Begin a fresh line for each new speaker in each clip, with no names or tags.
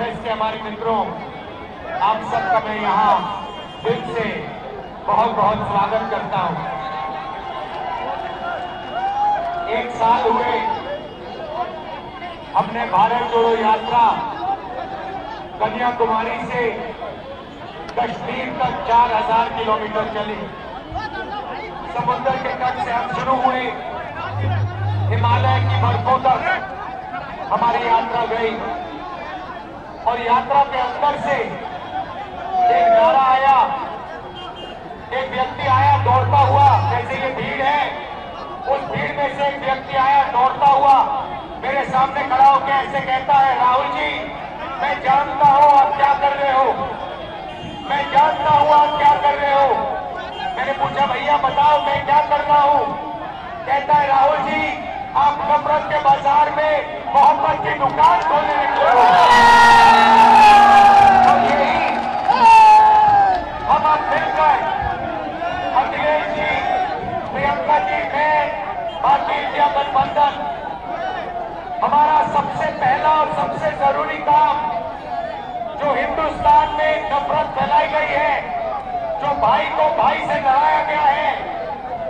Press के हमारे मित्रों, आप सबका मैं यहाँ दिल से बहुत बहुत स्वागत करता हूँ। एक साल हुए हमने भारत जोड़ो यात्रा कन्याकुमारी से कश्मीर तक 4000 किलोमीटर चली। समुद्र के तट से हम शुरू हुए, हिमालय की बर्फों तक हमारी यात्रा गई और यात्रा के अंदर से एक नारा आया, एक व्यक्ति आया दौड़ता हुआ, जैसे ये भीड़ है, उस भीड़ में से एक व्यक्ति आया दौड़ता हुआ, मेरे सामने खड़ा होकर ऐसे कहता है, राहुल जी मैं जानता हूं आप क्या कर रहे हो, मैं जानता हूं आप क्या कर रहे हो। मैंने पूछा भैया बताओ मैं क्या कर रहा हूं। कहता है राहुल जी आप नफरत के बाजार में मोहब्बत की दुकान खोलने निकले हो। और यही हम आप मिलकर अखिलेश जी, प्रियंका जी, मैं, भारतीय जनता गठबंधन, हमारा सबसे पहला और सबसे जरूरी काम जो हिंदुस्तान में नफरत फैलाई गई है, जो भाई को भाई से लड़ाया गया है,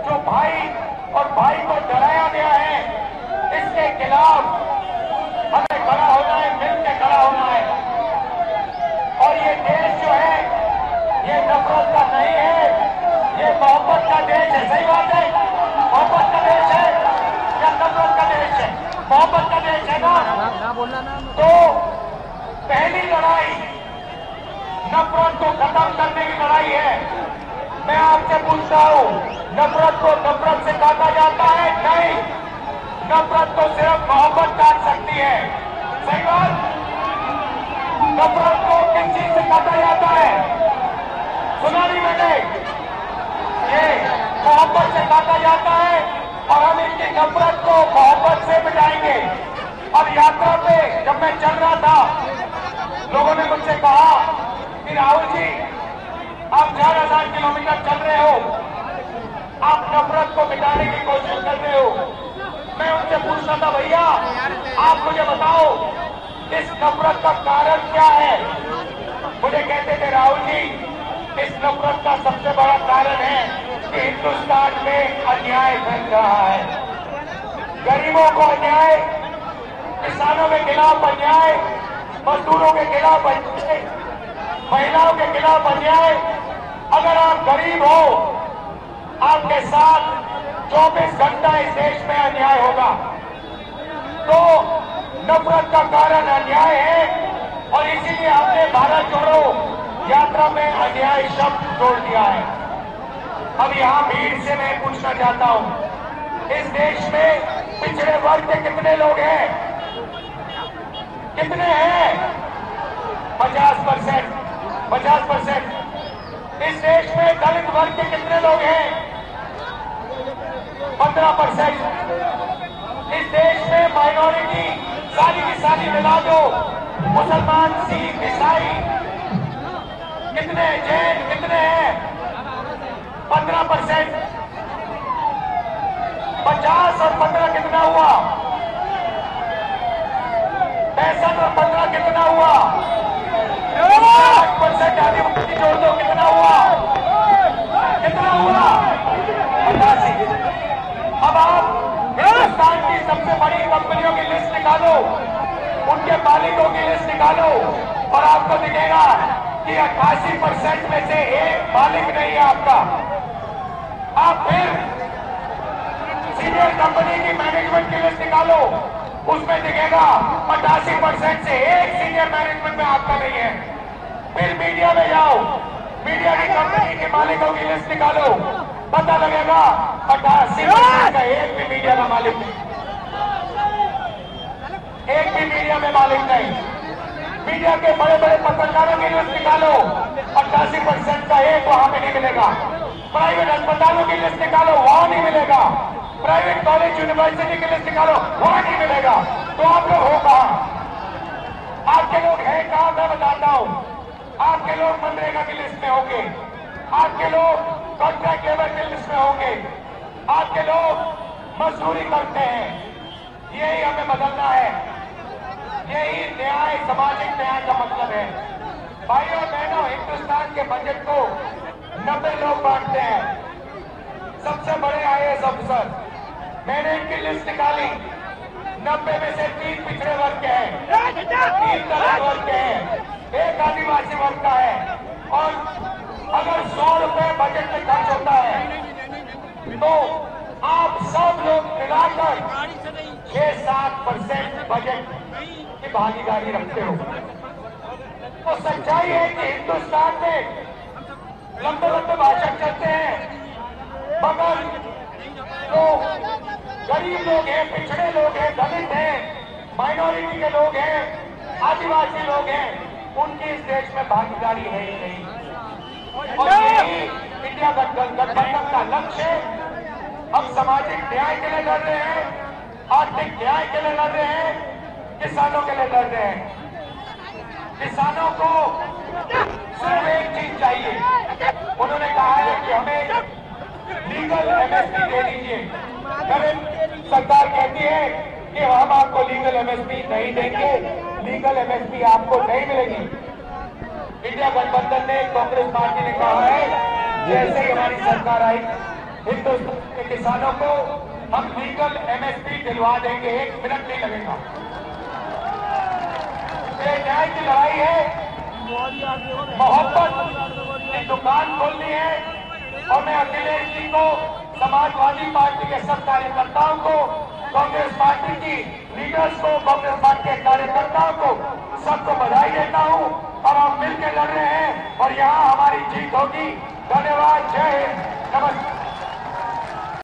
जो भाई और भाई को डराया गया है, इसके खिलाफ हमें खड़ा होना है, मिलकर खड़ा होना है। और ये देश जो है ये नफरत का नहीं है, ये मोहब्बत का देश है। सही बात है, मोहब्बत का देश है या नफरत का देश है? मोहब्बत का देश है ना बोलना ना। तो पहली लड़ाई नफरत को खत्म करने की लड़ाई है। मैं आपसे पूछता हूं, नफरत को नफरत से काटा जाता है? नहीं, नफरत को सिर्फ मोहब्बत काट सकती है। सही बात? नफरत को किस चीज से काटा जाता है? सुना नहीं मैंने? ये मोहब्बत से काटा जाता है और हम इनकी नफरत को मोहब्बत से मिटाएंगे। अब यात्रा पे जब मैं चल रहा था, लोगों ने मुझसे कहा कि राहुल जी आप 4000 किलोमीटर चल रहे हो, आप नफरत को मिटाने की कोशिश कर रहे हो। मैं उनसे पूछता था भैया आप मुझे बताओ इस नफरत का कारण क्या है? मुझे कहते थे राहुल जी इस नफरत का सबसे बड़ा कारण है कि हिंदुस्तान में अन्याय फैल रहा है, गरीबों को अन्याय, किसानों के खिलाफ अन्याय, मजदूरों के खिलाफ अन्याय, महिलाओं के खिलाफ अन्याय। अगर आप गरीब हो आपके साथ 24 घंटा इस देश में अन्याय होगा। तो नफरत का कारण अन्याय है और इसीलिए हमने भारत जोड़ो यात्रा में अन्याय शब्द जोड़ दिया है। अब यहां भीड़ से मैं पूछना चाहता हूं, इस देश में पिछड़े वर्ग के कितने लोग हैं? कितने हैं? 50%। 50%। इस देश में दलित वर्ग के कितने लोग हैं? 15%। इस देश में माइनॉरिटी सारी की सारी मिला दो, मुसलमान, सिख, ईसाई कितने, जैन कितने हैं? 15%। 50 और 15 कितना हुआ? 65 और 15 कितना हुआ? 8% आदिवासी जोड़ दो, कितना हुआ? कितना हुआ? 85। अब आप हिंदुस्तान की सबसे बड़ी कंपनियों की लिस्ट निकालो, उनके मालिकों की लिस्ट निकालो और आपको दिखेगा कि 88% में से एक मालिक नहीं है आपका। आप फिर सीनियर कंपनी की मैनेजमेंट की लिस्ट निकालो, उसमें दिखेगा 88% से एक सीनियर मैनेजमेंट में आपका नहीं है। फिर मीडिया में जाओ, मीडिया की कंपनी के मालिकों की लिस्ट निकालो, पता लगेगा 88% का एक भी मीडिया का मालिक नहीं, एक भी मीडिया में मालिक नहीं। मीडिया के बड़े बड़े पत्रकारों की लिस्ट निकालो, 88% का एक वहां पे नहीं मिलेगा। प्राइवेट अस्पतालों की लिस्ट निकालो, वहां नहीं मिलेगा। प्राइवेट कॉलेज यूनिवर्सिटी की लिस्ट निकालो, वहां नहीं मिलेगा। तो आप लोग हो कहां? आपके लोग हैं कहां? मैं बताता हूं। आपके लोग मनरेगा की लिस्ट में होंगे, आपके लोग कॉन्ट्रैक्ट लेबर की लिस्ट में होंगे, आपके लोग मजदूरी करते हैं। यही हमें बदलना है, यही न्याय, सामाजिक न्याय का मतलब है। भाइयों बहनों, हिंदुस्तान के बजट को 90 लोग बांटते हैं। सबसे बड़े आईएएस अफसर, मैंने इनकी लिस्ट निकाली। 90 में से 3 पिछड़े वर्ग के हैं, 3 दलित वर्ग के हैं, 1 आदिवासी वर्ग का है। और अगर 100 रुपए बजट में खर्च होता है तो आप सब लोग मिलाकर 6-7% बजट की भागीदारी रखते हो। तो सच्चाई है कि हिंदुस्तान में लंबे लंबे भाषण चलते हैं, मगर जो गरीब लोग हैं, पिछड़े लोग हैं, दलित हैं, माइनॉरिटी के लोग हैं, आदिवासी लोग हैं, उनकी इस देश में भागीदारी है ही नहीं। और यही इंडिया गठबंधन का लक्ष्य है। हम सामाजिक न्याय के लिए लड़ रहे हैं, आर्थिक न्याय के लिए लड़ रहे हैं, किसानों के लिए लड़ रहे हैं। किसानों को सिर्फ एक चीज चाहिए। उन्होंने कहा है कि हमें लीगल एमएसपी दे दीजिए। करेंट सरकार कहती है कि हम आपको लीगल एमएसपी नहीं देंगे, लीगल एमएसपी आपको नहीं मिलेगी। इंडिया गठबंधन ने, कांग्रेस पार्टी ने कहा है जैसे ही हमारी सरकार आई, हिंदुस्तान के किसानों को हम लीगल एमएसपी दिलवा देंगे, 1 मिनट नहीं लगेगा। ये न्याय की लड़ाई है। मोहब्बत की दुकान खोलनी है। और मैं अखिलेश जी को, समाजवादी पार्टी के सब कार्यकर्ताओं को, कांग्रेस पार्टी की लीडर्स को, कांग्रेस पार्टी के कार्यकर्ताओं को, सबको बधाई देता हूं। और हम मिलकर लड़ रहे हैं और यहां हमारी जीत होगी। धन्यवाद। जय हिंद। नमस्कार।